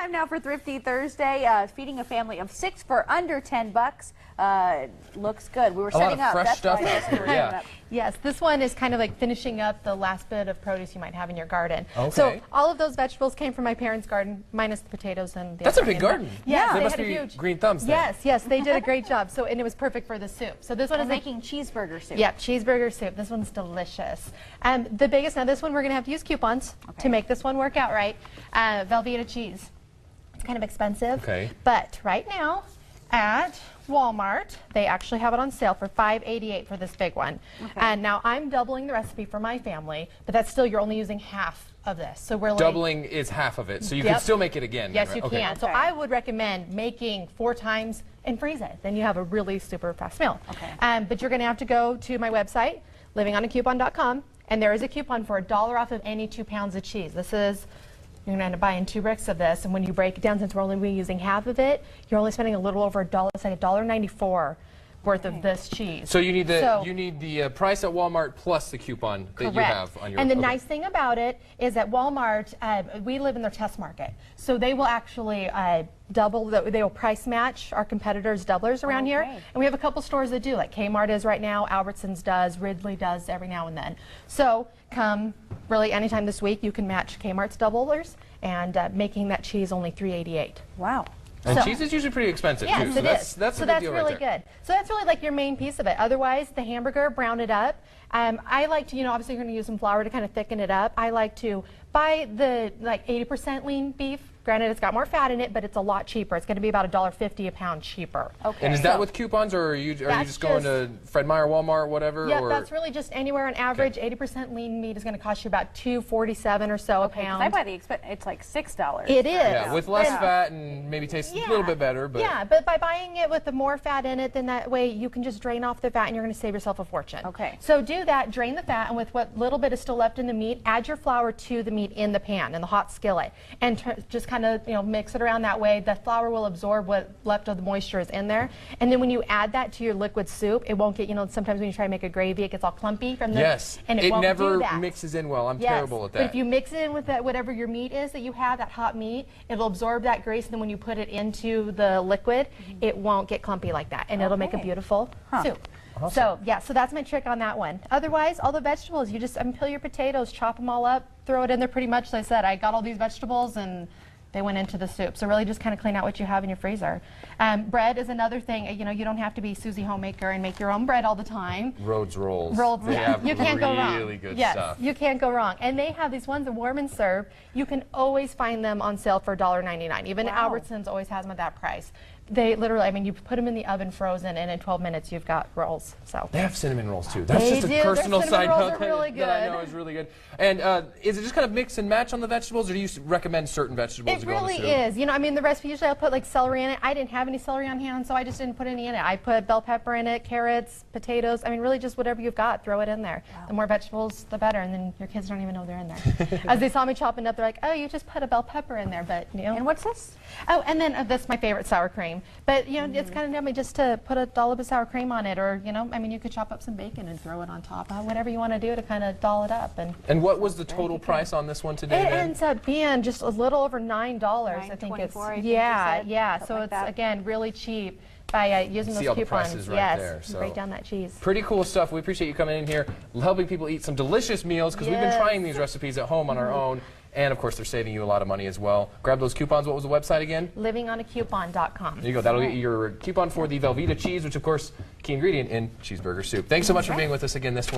time now for Thrifty Thursday. Feeding a family of 6 for under $10. Looks good. We were setting up. Fresh stuff out here. Yeah. Yes, this one is kind of like finishing up the last bit of produce you might have in your garden. Okay. So all of those vegetables came from my parents' garden, minus the potatoes and the. That's a big garden. Yeah, They they must had a be huge. green thumbs then. Yes, they did a great job. So and it was perfect for the soup. So this one We're is making cheeseburger soup. Yep, cheeseburger soup. This one's delicious. The biggest, now this one we're going to have to use coupons to make this one work out right. Velveeta cheese. It's kind of expensive. Okay. But right now at Walmart, they actually have it on sale for $5.88 for this big one. Okay. And now I'm doubling the recipe for my family, but that's still, you're only using half of this. So we're doubling is half of it, so you can still make it again. Yes, right? you can. So I would recommend making 4 times and freeze it. Then you have a really super fast meal. Okay. But you're going to have to go to my website, livingonacoupon.com, and there is a coupon for $1 off of any 2 pounds of cheese. This is, you're going to end up buying 2 bricks of this, and when you break it down, since we're only using half of it, you're only spending a little over $1. It's like $1.94 worth of this cheese. So you need the price at Walmart plus the coupon that you have on your. And the nice thing about it is at Walmart, we live in their test market, so they will actually they will price match our competitors' doublers around here, and we have a couple stores that do, like Kmart is right now, Albertsons does, Ridley does every now and then. So come really anytime this week, you can match Kmart's doublers, and making that cheese only $3.88. Wow. And cheese is usually pretty expensive too. Yes, So it that's is. that's a so good that's deal really right there. good. So that's really like your main piece of it. Otherwise, the hamburger, brown it up. I like to, obviously you're going to use some flour to kind of thicken it up. I like to buy the 80% lean beef. Granted, it's got more fat in it, but it's a lot cheaper. It's going to be about $1.50 a pound cheaper. Okay. And is that with coupons, or are you just going to Fred Meyer, Walmart, whatever? Yeah, or? that's really just anywhere on average. 80% lean meat is going to cost you about $2.47 or so a pound. I buy it's like $6. It is. Yeah, with less fat and maybe tastes a little bit better. But yeah, but by buying it with the more fat in it, then that way you can just drain off the fat and you're going to save yourself a fortune. Okay. So do that, drain the fat, and with what little bit is still left in the meat, add your flour to the meat in the pan, in the hot skillet, and just kind of mix it around that way. The flour will absorb what left of the moisture is in there, and then when you add that to your liquid soup, it won't get, sometimes when you try to make a gravy, it gets all clumpy from the and it won't never do that. mixes in well. I'm terrible at that. But if you mix it in with that, whatever your meat is that you have, that hot meat, it'll absorb that grease, and then when you put it into the liquid, it won't get clumpy like that, and it'll make a beautiful soup. Awesome. So that's my trick on that one. Otherwise, all the vegetables, you just peel your potatoes, chop them all up, throw it in there pretty much. As I said, I got all these vegetables and they went into the soup. So really just kind of clean out what you have in your freezer. Bread is another thing. You don't have to be Susie Homemaker and make your own bread all the time. Rhodes rolls. They have you can't go wrong. Really good yes, stuff. You can't go wrong. And they have these ones that warm and serve. You can always find them on sale for $1.99. Even Albertsons always has them at that price. They literally, you put them in the oven frozen, and in 12 minutes you've got rolls. So they have cinnamon rolls too. That's just a personal side note that I know is really good. And is it just kind of mix and match on the vegetables, or do you recommend certain vegetables? It really is. The recipe usually I'll put like celery in it. I didn't have any celery on hand, so I just didn't put any in it. I put bell pepper in it, carrots, potatoes. Really just whatever you've got, throw it in there. Wow. The more vegetables, the better, and then your kids don't even know they're in there. As they saw me chopping up, they're like, "Oh, you just put a bell pepper in there," but And what's this? Oh, and then this is my favorite, sour cream. But it's kind of yummy just to put a dollop of sour cream on it, or you could chop up some bacon and throw it on top. Whatever you want to do to kind of doll it up. And what was the total price on this one today? It ends up being just a little over $9. I think it's So it's again really cheap by using those coupons. There, so. Break down that cheese. Pretty cool stuff. We appreciate you coming in here, helping people eat some delicious meals, because we've been trying these recipes at home on our own. And, of course, they're saving you a lot of money as well. Grab those coupons. What was the website again? Livingonacoupon.com. There you go. That'll get you your coupon for the Velveeta cheese, which, of course, key ingredient in cheeseburger soup. Thanks so much for being with us again this morning.